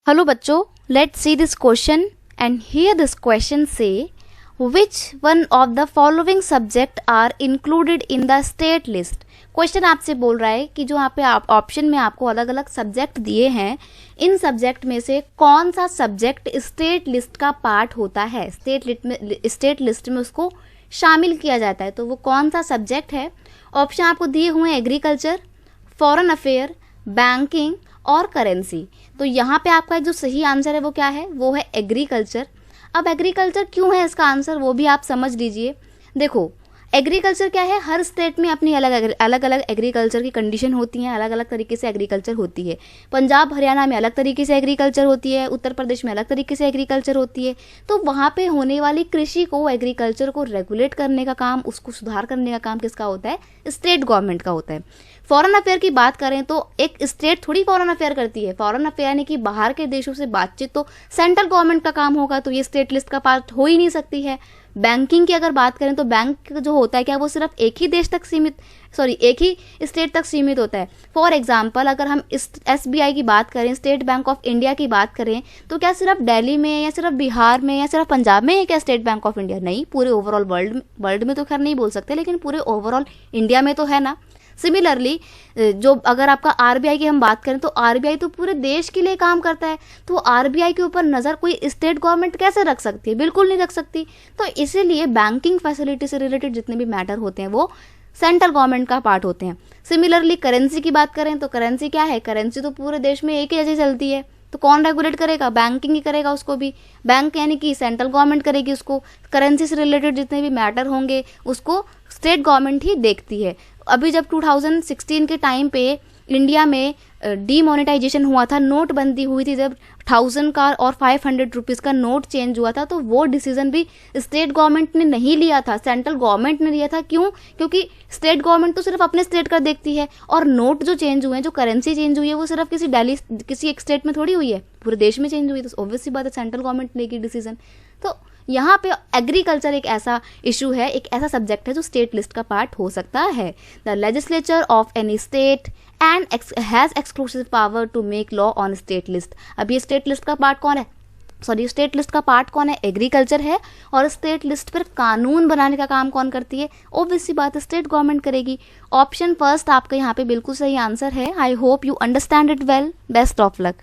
Hello बच्चों, let's see this question and here this question say which one of the following subject are included in the state list। Question आपसे बोल रहा है कि जो यहाँ पे आप ऑप्शन में आपको अलग अलग सब्जेक्ट दिए हैं, इन सब्जेक्ट में से कौन सा सब्जेक्ट स्टेट लिस्ट का पार्ट होता है, स्टेट लिस्ट में उसको शामिल किया जाता है। तो वो कौन सा सब्जेक्ट है? ऑप्शन आपको दिए हुए हैं एग्रीकल्चर, फॉरेन अफेयर, बैंकिंग और करेंसी। तो यहाँ पे आपका जो सही आंसर है वो क्या है? वो है एग्रीकल्चर। अब एग्रीकल्चर क्यों है इसका आंसर, वो भी आप समझ लीजिए। देखो एग्रीकल्चर क्या है, हर स्टेट में अपनी अलग अलग एग्रीकल्चर की कंडीशन होती हैं, अलग अलग तरीके से एग्रीकल्चर होती है। पंजाब हरियाणा में अलग तरीके से एग्रीकल्चर होती है, उत्तर प्रदेश में अलग तरीके से एग्रीकल्चर होती है। तो वहाँ पे होने वाली कृषि को, एग्रीकल्चर को रेगुलेट करने का काम, उसको सुधार करने का काम किसका होता है? स्टेट गवर्नमेंट का होता है। फॉरेन अफेयर की बात करें तो एक स्टेट थोड़ी फॉरेन अफेयर करती है। फॉरेन अफेयर यानी कि बाहर के देशों से बातचीत तो सेंट्रल गवर्नमेंट का काम होगा, तो ये स्टेट लिस्ट का पार्ट हो ही नहीं सकती है। बैंकिंग की अगर बात करें तो बैंक जो होता है क्या, वो सिर्फ एक ही देश तक सीमित, एक ही स्टेट तक सीमित होता है। फॉर एग्जाम्पल अगर हम SBI की बात करें, स्टेट बैंक ऑफ इंडिया की बात करें, तो क्या सिर्फ दिल्ली में या सिर्फ बिहार में या सिर्फ पंजाब में है क्या स्टेट बैंक ऑफ इंडिया? नहीं, पूरे ओवरऑल वर्ल्ड में तो खैर नहीं बोल सकते, लेकिन पूरे ओवरऑल इंडिया में तो है ना। सिमिलरली जो अगर आपका RBI की हम बात करें तो RBI तो पूरे देश के लिए काम करता है, तो RBI के ऊपर नज़र कोई स्टेट गवर्नमेंट कैसे रख सकती है? बिल्कुल नहीं रख सकती। तो इसीलिए बैंकिंग फैसिलिटी से रिलेटेड जितने भी मैटर होते हैं वो सेंट्रल गवर्नमेंट का पार्ट होते हैं। सिमिलरली करेंसी की बात करें तो करेंसी क्या है? करेंसी तो पूरे देश में एक ही जैसी चलती है, तो कौन रेगुलेट करेगा? बैंकिंग ही करेगा उसको भी। बैंक यानी कि सेंट्रल गवर्नमेंट करेगी उसको। करेंसी से रिलेटेड जितने भी मैटर होंगे उसको स्टेट गवर्नमेंट ही देखती है। अभी जब 2016 के टाइम पे इंडिया में डीमोनेटाइजेशन हुआ था, नोटबंदी हुई थी, जब 1000 का और 500 रुपीज़ का नोट चेंज हुआ था, तो वो डिसीजन भी स्टेट गवर्नमेंट ने नहीं लिया था, सेंट्रल गवर्नमेंट ने लिया था। क्यों? क्योंकि स्टेट गवर्नमेंट तो सिर्फ अपने स्टेट का देखती है, और नोट जो चेंज हुए हैं, जो करेंसी चेंज हुई है, वो सिर्फ किसी एक स्टेट में थोड़ी हुई है, पूरे देश में चेंज हुई है। तो ऑब्वियस सी बात है सेंट्रल गवर्नमेंट लेगी डिसीजन। तो यहाँ पे एग्रीकल्चर एक ऐसा इशू है, एक ऐसा सब्जेक्ट है जो स्टेट लिस्ट का पार्ट हो सकता है। The legislature of any state and has exclusive power to make law on state list. अब ये स्टेट लिस्ट का पार्ट कौन है? स्टेट लिस्ट का पार्ट कौन है? एग्रीकल्चर है। और स्टेट लिस्ट पर कानून बनाने का काम कौन करती है? ऑब्वियस सी बात है स्टेट गवर्नमेंट करेगी। ऑप्शन फर्स्ट आपका यहाँ पे बिल्कुल सही आंसर है। I hope you understand it well. Best of luck.